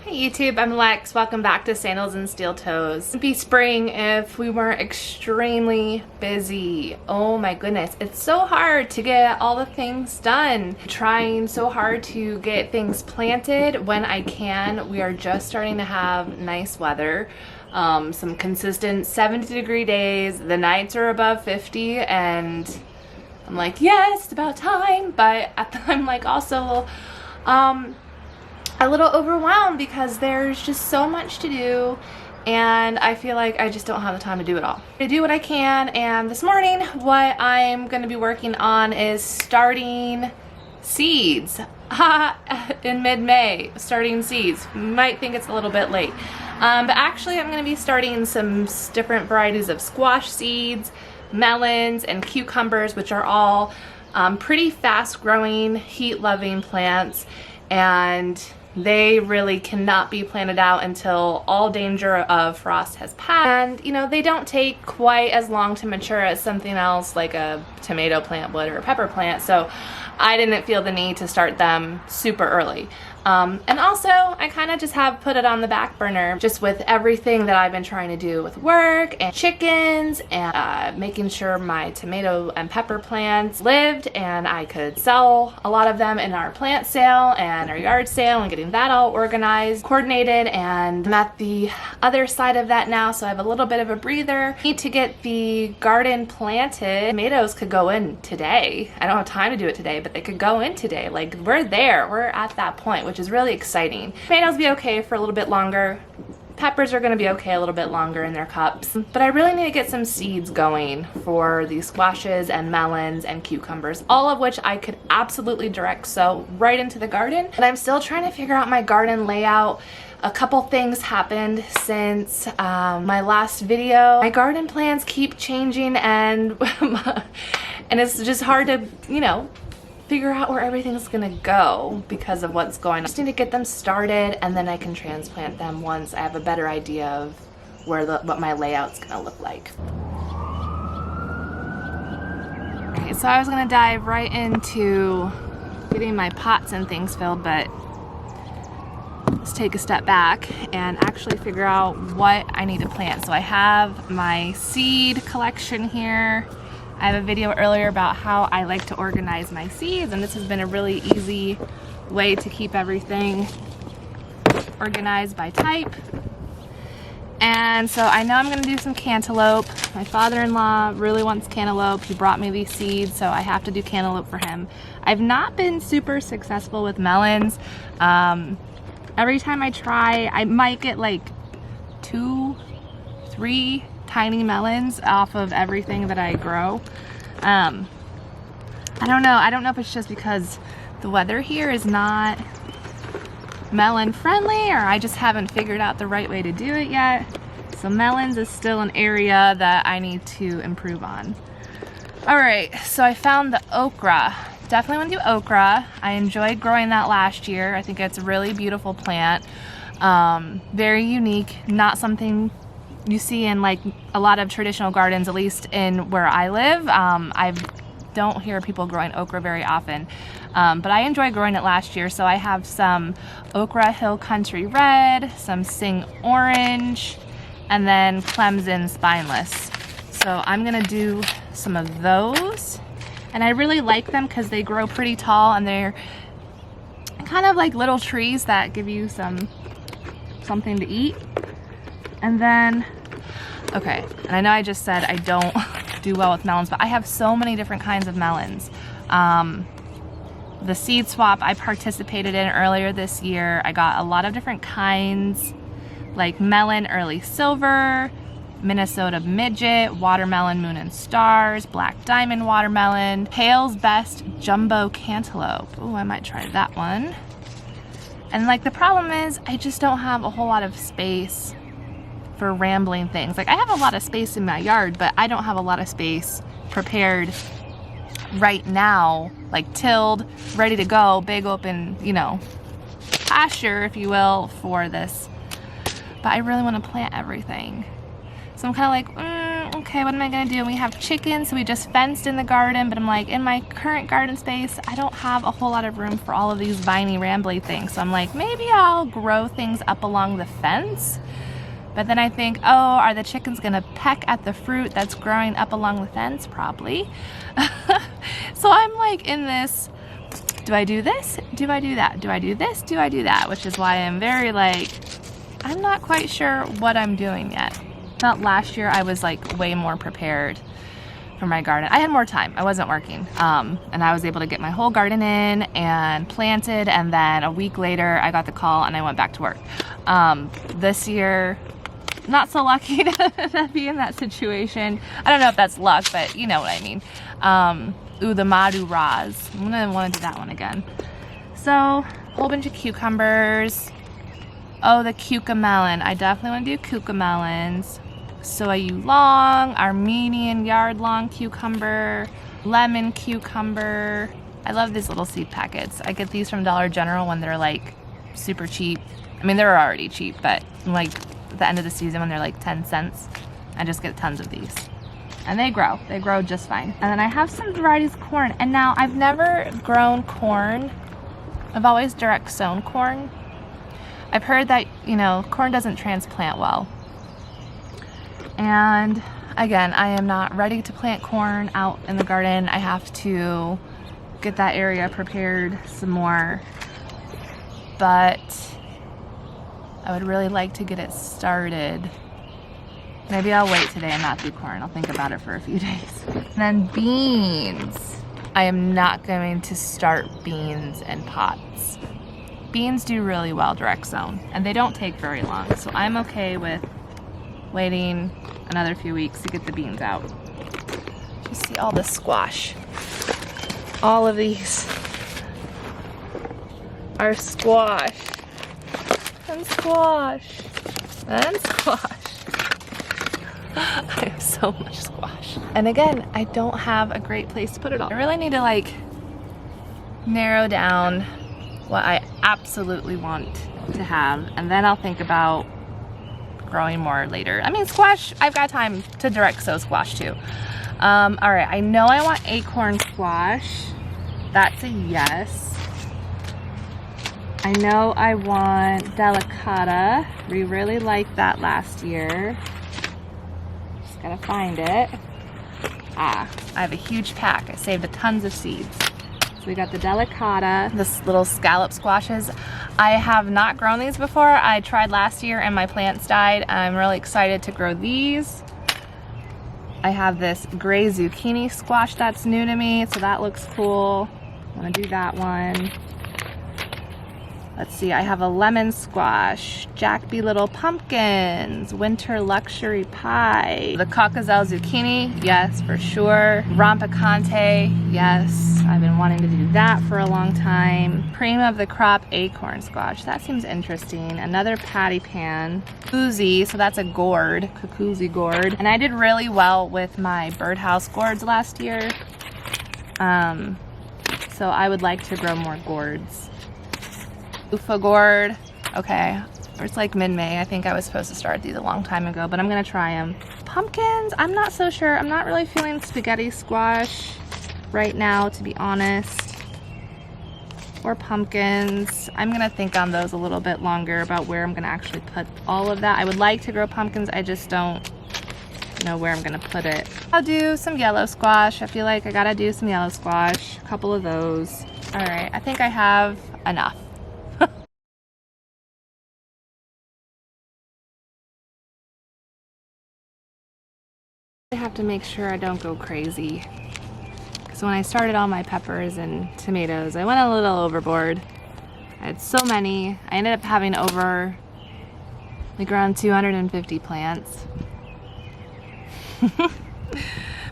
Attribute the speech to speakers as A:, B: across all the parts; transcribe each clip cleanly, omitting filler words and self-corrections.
A: Hey YouTube, I'm Lex. Welcome back to Sandals and Steel-Toes. It'd be spring if we weren't extremely busy. Oh my goodness, it's so hard to get all the things done. Trying so hard to get things planted when I can. We are just starting to have nice weather. Some consistent 70-degree days. The nights are above 50 and I'm like, yes, it's about time. But I'm like also a little overwhelmed because there's just so much to do and I feel like I just don't have the time to do it all. I do what I can, and this morning what I'm going to be working on is starting seeds. In mid-May, starting seeds. You might think it's a little bit late. But actually I'm going to be starting some different varieties of squash seeds, melons, and cucumbers, which are all pretty fast-growing, heat-loving plants, and they really cannot be planted out until all danger of frost has passed. And you know, they don't take quite as long to mature as something else like a tomato plant would or a pepper plant, so I didn't feel the need to start them super early. And also, I kind of just have put it on the back burner just with everything that I've been trying to do with work and chickens and making sure my tomato and pepper plants lived and I could sell a lot of them in our plant sale and our yard sale and getting that all organized, coordinated, and I'm at the other side of that now, so I have a little bit of a breather. I need to get the garden planted. Tomatoes could go in today. I don't have time to do it today, but they could go in today. Like, we're there. We're at that point, which is really exciting. Tomatoes be okay for a little bit longer. Peppers are going to be okay a little bit longer in their cups. But I really need to get some seeds going for these squashes and melons and cucumbers, all of which I could absolutely direct sow right into the garden. But I'm still trying to figure out my garden layout. A couple things happened since my last video. My garden plans keep changing and it's just hard to, you know, figure out where everything's gonna go because of what's going on. I just need to get them started and then I can transplant them once I have a better idea of where what my layout's gonna look like. Okay, so I was gonna dive right into getting my pots and things filled, but let's take a step back and actually figure out what I need to plant. So I have my seed collection here. I have a video earlier about how I like to organize my seeds, and this has been a really easy way to keep everything organized by type. And so I know I'm going to do some cantaloupe. My father-in-law really wants cantaloupe. He brought me these seeds, so I have to do cantaloupe for him. I've not been super successful with melons. Every time I try, I might get like 2, 3 tiny melons off of everything that I grow. I don't know if it's just because the weather here is not melon friendly, or I just haven't figured out the right way to do it yet. So melons is still an area that I need to improve on. All right, so I found the okra. Definitely want to do okra. I enjoyed growing that last year. I think it's a really beautiful plant. Very unique, not something you see in like a lot of traditional gardens, at least in where I live. I don't hear people growing okra very often, but I enjoyed growing it last year. So I have some Okra Hill Country Red, some Sing Orange, and then Clemson Spineless. So I'm gonna do some of those, and I really like them because they grow pretty tall and they're kind of like little trees that give you something to eat. And then, okay, and I know I just said I don't do well with melons, but I have so many different kinds of melons. The seed swap I participated in earlier this year, I got a lot of different kinds, like melon early silver, Minnesota midget, watermelon moon and stars, black diamond watermelon, Hale's best jumbo cantaloupe. Oh, I might try that one. And like the problem is I just don't have a whole lot of space for rambling things. Like I have a lot of space in my yard, but I don't have a lot of space prepared right now, like tilled, ready to go, big open, you know, pasture, if you will, for this. But I really want to plant everything. So I'm kind of like, okay, what am I gonna do? We have chickens, so we just fenced in the garden, but I'm like, in my current garden space, I don't have a whole lot of room for all of these viney, rambly things. So I'm like, maybe I'll grow things up along the fence. But then I think, oh, are the chickens gonna peck at the fruit that's growing up along the fence? Probably. So I'm like in this, do I do this? Do I do that? Do I do this? Do I do that? Which is why I'm very like, I'm not quite sure what I'm doing yet. Not last year, I was like way more prepared for my garden. I had more time, I wasn't working. And I was able to get my whole garden in and planted, and then a week later I got the call and I went back to work. This year, not so lucky to be in that situation. I don't know if that's luck, but you know what I mean. Ooh, the Madu Raz. I'm gonna wanna do that one again. So, a whole bunch of cucumbers. Oh, the cucamelon. I definitely wanna do cucamelons. Soyu long, Armenian yard long cucumber, lemon cucumber. I love these little seed packets. I get these from Dollar General when they're like super cheap. I mean, they're already cheap, but like at the end of the season when they're like 10 cents, I just get tons of these. And they grow just fine. And then I have some varieties of corn. And now I've never grown corn. I've always direct sown corn. I've heard that, you know, corn doesn't transplant well. And again, I am not ready to plant corn out in the garden. I have to get that area prepared some more. But I would really like to get it started. Maybe I'll wait today and not do corn. I'll think about it for a few days. And then beans. I am not going to start beans in pots. Beans do really well direct sown, and they don't take very long. So I'm okay with waiting another few weeks to get the beans out. You see all the squash. All of these are squash. And squash. And squash. I have so much squash. And again, I don't have a great place to put it all. I really need to like narrow down what I absolutely want to have, and then I'll think about growing more later. I mean, squash, I've got time to direct sow squash too. All right, I know I want acorn squash. That's a yes. I know I want delicata. We really liked that last year. Just gotta find it. Ah, I have a huge pack. I saved tons of seeds. So we got the delicata, this little scallop squashes. I have not grown these before. I tried last year and my plants died. I'm really excited to grow these. I have this gray zucchini squash that's new to me, so that looks cool. I want to do that one. Let's see, I have a lemon squash, Jack B. Little pumpkins, winter luxury pie, the caucazel zucchini, yes, for sure. Rompicante, yes, I've been wanting to do that for a long time. Cream of the crop acorn squash, that seems interesting. Another patty pan. Kukuzi, so that's a gourd, Kukuzi gourd. And I did really well with my birdhouse gourds last year. So I would like to grow more gourds. Ufa gourd, okay, it's like mid-May. I think I was supposed to start these a long time ago, but I'm gonna try them. Pumpkins, I'm not so sure. I'm not really feeling spaghetti squash right now, to be honest. Or pumpkins. I'm gonna think on those a little bit longer about where I'm gonna actually put all of that. I would like to grow pumpkins, I just don't know where I'm gonna put it. I'll do some yellow squash. I feel like I gotta do some yellow squash, a couple of those. All right, I think I have enough. I have to make sure I don't go crazy, because when I started all my peppers and tomatoes, I went a little overboard. I had so many. I ended up having over like around 250 plants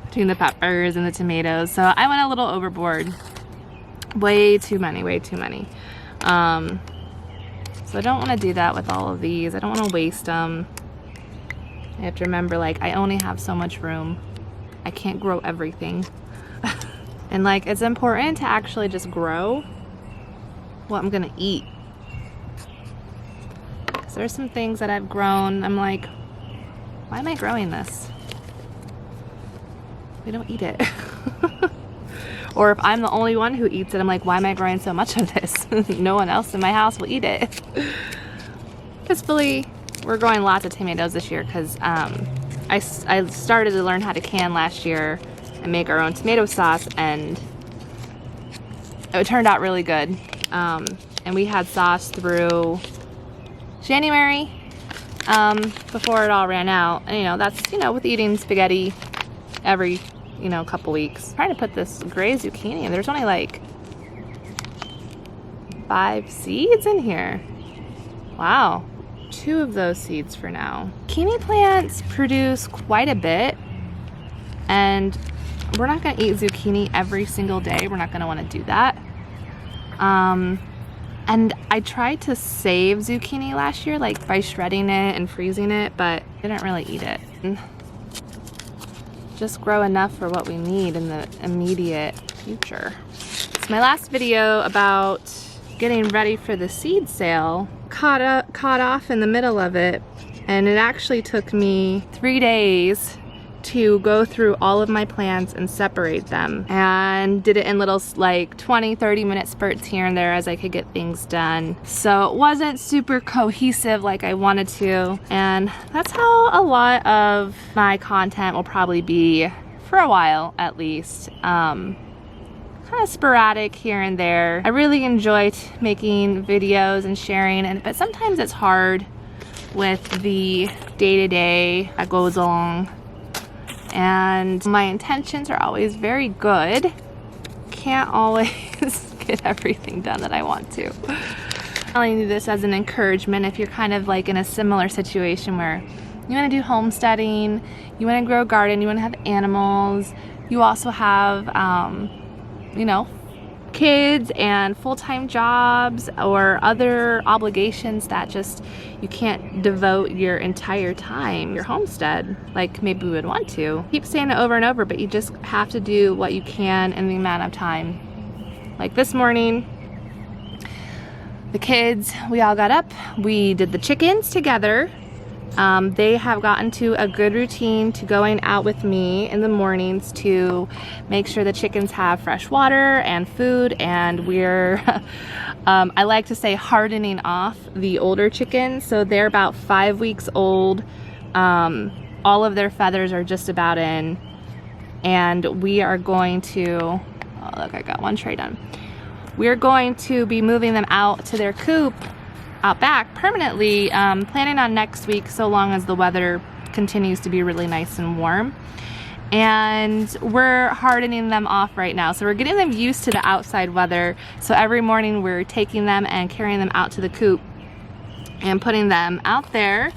A: between the peppers and the tomatoes, so I went a little overboard. Way too many, way too many. So I don't want to do that with all of these. I don't want to waste them. I have to remember, like, I only have so much room. I can't grow everything. And like, it's important to actually just grow what I'm gonna eat. So there's some things that I've grown, I'm like, why am I growing this? we don't eat it. Or if I'm the only one who eats it, I'm like, why am I growing so much of this? No one else in my house will eat it. Truthfully, we're growing lots of tomatoes this year because I started to learn how to can last year and make our own tomato sauce, and it turned out really good. And we had sauce through January before it all ran out. And you know, that's, you know, with eating spaghetti every, you know, couple weeks. I'm trying to put this gray zucchini, and there's only like 5 seeds in here. Wow, 2 of those seeds for now. Zucchini plants produce quite a bit, and we're not gonna eat zucchini every single day. We're not gonna wanna do that. And I tried to save zucchini last year, like by shredding it and freezing it, but I didn't really eat it. Just grow enough for what we need in the immediate future. So my last video about getting ready for the seed sale caught off in the middle of it, and it actually took me 3 days to go through all of my plants and separate them, and did it in little like 20-30 minute spurts here and there as I could get things done. So it wasn't super cohesive like I wanted to, and that's how a lot of my content will probably be for a while at least. Kind of sporadic here and there. I really enjoy making videos and sharing, but sometimes it's hard with the day-to-day that goes along. And my intentions are always very good. Can't always get everything done that I want to. I'm telling you this as an encouragement if you're kind of like in a similar situation where you want to do homesteading, you want to grow a garden, you want to have animals, you also have, you know, kids and full-time jobs or other obligations that just you can't devote your entire time your homestead like maybe we would want to. Keep saying it over and over, but you just have to do what you can in the amount of time. Like this morning, the kids, we all got up, we did the chickens together. They have gotten to a good routine to going out with me in the mornings to make sure the chickens have fresh water and food, and we're, I like to say, hardening off the older chickens. So they're about 5 weeks old. All of their feathers are just about in, and we are going to, oh look, I got one tray done. We're going to be moving them out to their coop out back permanently, planning on next week, so long as the weather continues to be really nice and warm. And we're hardening them off right now, so we're getting them used to the outside weather. So every morning we're taking them and carrying them out to the coop and putting them out there,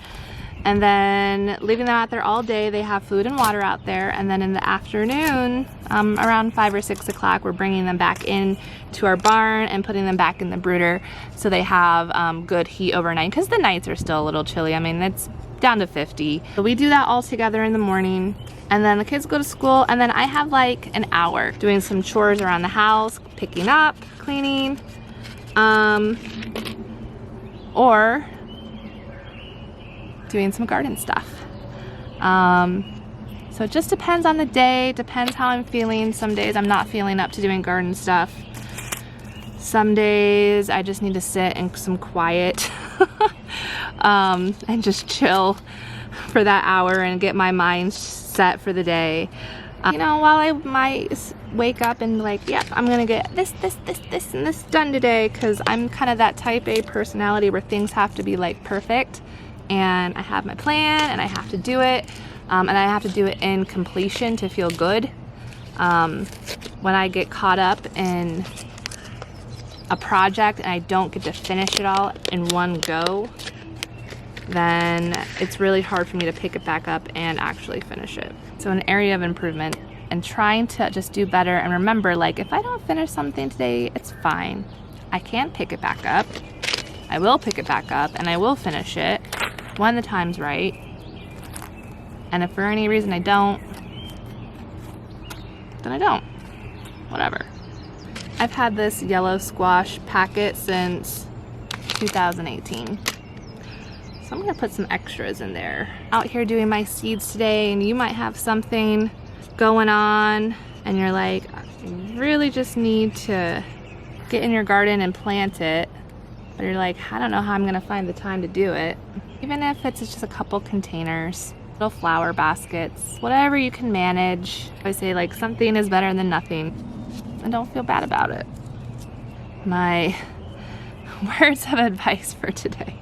A: and then leaving them out there all day. They have food and water out there, and then in the afternoon, around 5 or 6 o'clock, we're bringing them back in to our barn and putting them back in the brooder so they have good heat overnight, because the nights are still a little chilly. I mean, it's down to 50. So we do that all together in the morning, and then the kids go to school, and then I have like an hour doing some chores around the house, picking up, cleaning, or doing some garden stuff. So it just depends on the day, depends how I'm feeling. Some days I'm not feeling up to doing garden stuff. Some days I just need to sit in some quiet and just chill for that hour and get my mind set for the day. You know, while I might wake up and like, yep, I'm gonna get this, and this done today, because I'm kind of that type A personality where things have to be like perfect, and I have my plan and I have to do it, and I have to do it in completion to feel good. When I get caught up in a project and I don't get to finish it all in one go, then it's really hard for me to pick it back up and actually finish it. So an area of improvement and trying to just do better, and remember, like, if I don't finish something today, it's fine. I can pick it back up. I will pick it back up and I will finish it when the time's right. And if for any reason I don't, then I don't. Whatever. I've had this yellow squash packet since 2018. So I'm gonna put some extras in there. Out here doing my seeds today, and you might have something going on and you're like, you really just need to get in your garden and plant it, but you're like, I don't know how I'm gonna find the time to do it. Even if it's just a couple containers, little flower baskets, whatever you can manage. I say like something is better than nothing, and don't feel bad about it. My words of advice for today.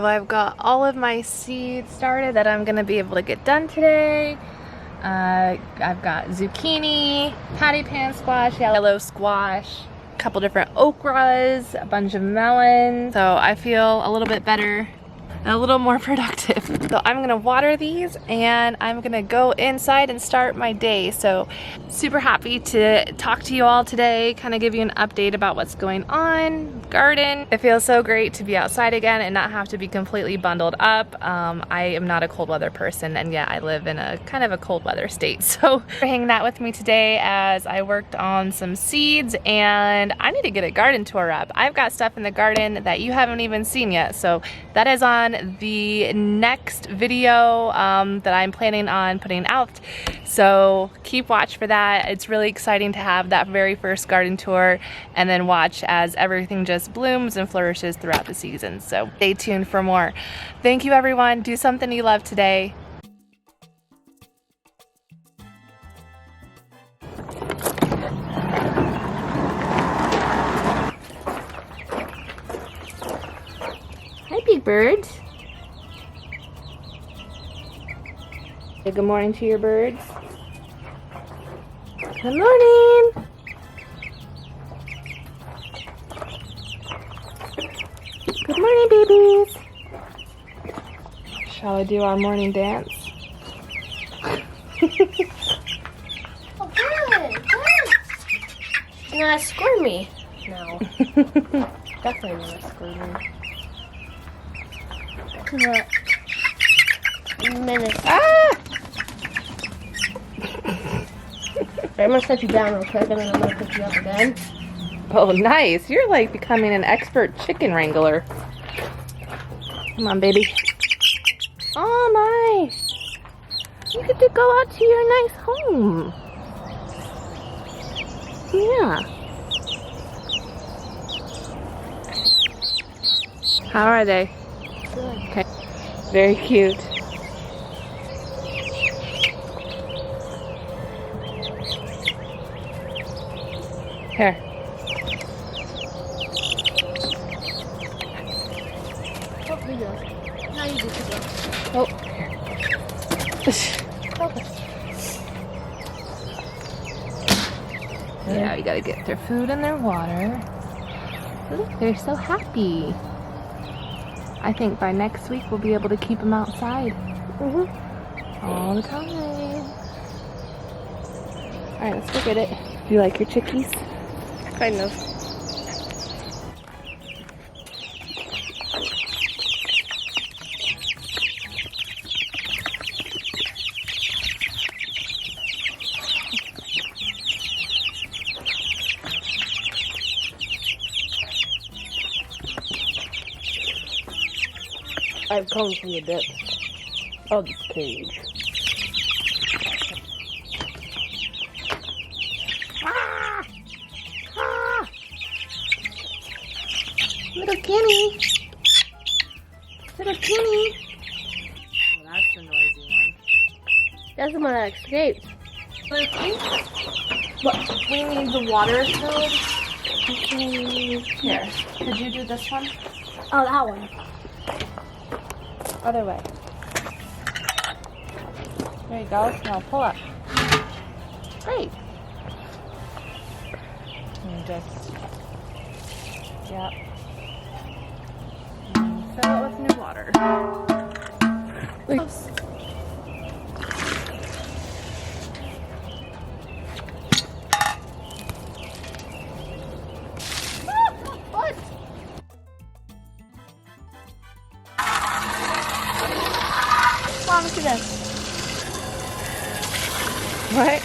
A: So I've got all of my seeds started that I'm gonna be able to get done today. I've got zucchini, patty pan squash, yellow squash, a couple different okras, a bunch of melons. So I feel a little bit better and a little more productive. So I'm gonna water these and I'm gonna go inside and start my day. So super happy to talk to you all today, kind of give you an update about what's going on, garden. It feels so great to be outside again and not have to be completely bundled up. I am not a cold weather person, and yet I live in a kind of a cold weather state. So for hanging out with me today as I worked on some seeds, and I need to get a garden tour up. I've got stuff in the garden that you haven't even seen yet. So that is on the next video that I'm planning on putting out. So keep watch for that. It's really exciting to have that very first garden tour and then watch as everything just blooms and flourishes throughout the season. So stay tuned for more. Thank you everyone. Do something you love today. Hi big birds. Say good morning to your birds. Good morning. Good morning, babies. Shall I do our morning dance?
B: Oh, good, good. You're gonna score me. No. Definitely gonna score me. Minutes.
A: Ah!
B: I'm gonna set you down real quick and then I'm gonna pick you up again.
A: Oh, nice. You're like becoming an expert chicken wrangler. Come on, baby. Oh, nice. You get to go out to your nice home. Yeah. How are they?
B: Good.
A: Okay. Very cute. Here.
B: Oh, you go. No, you do go.
A: Oh.
B: Okay.
A: Yeah, you gotta get their food and their water. Look, they're so happy. I think by next week we'll be able to keep them outside. All the time. Alright, let's go get it. Do you like your chickies?
B: Kind of. I've come from the depths of this cage.
A: Ah! Ah! Little Kenny. Little Kenny. Oh, that's the noisy one.
B: That's the one that escaped.
A: But we need the water filled. Here, could you do this one?
B: Oh, that one.
A: Other way. There you go. Now pull up. Great. And just, yep. And fill it with new water. Close.
B: What? Mom, look at this.
A: What?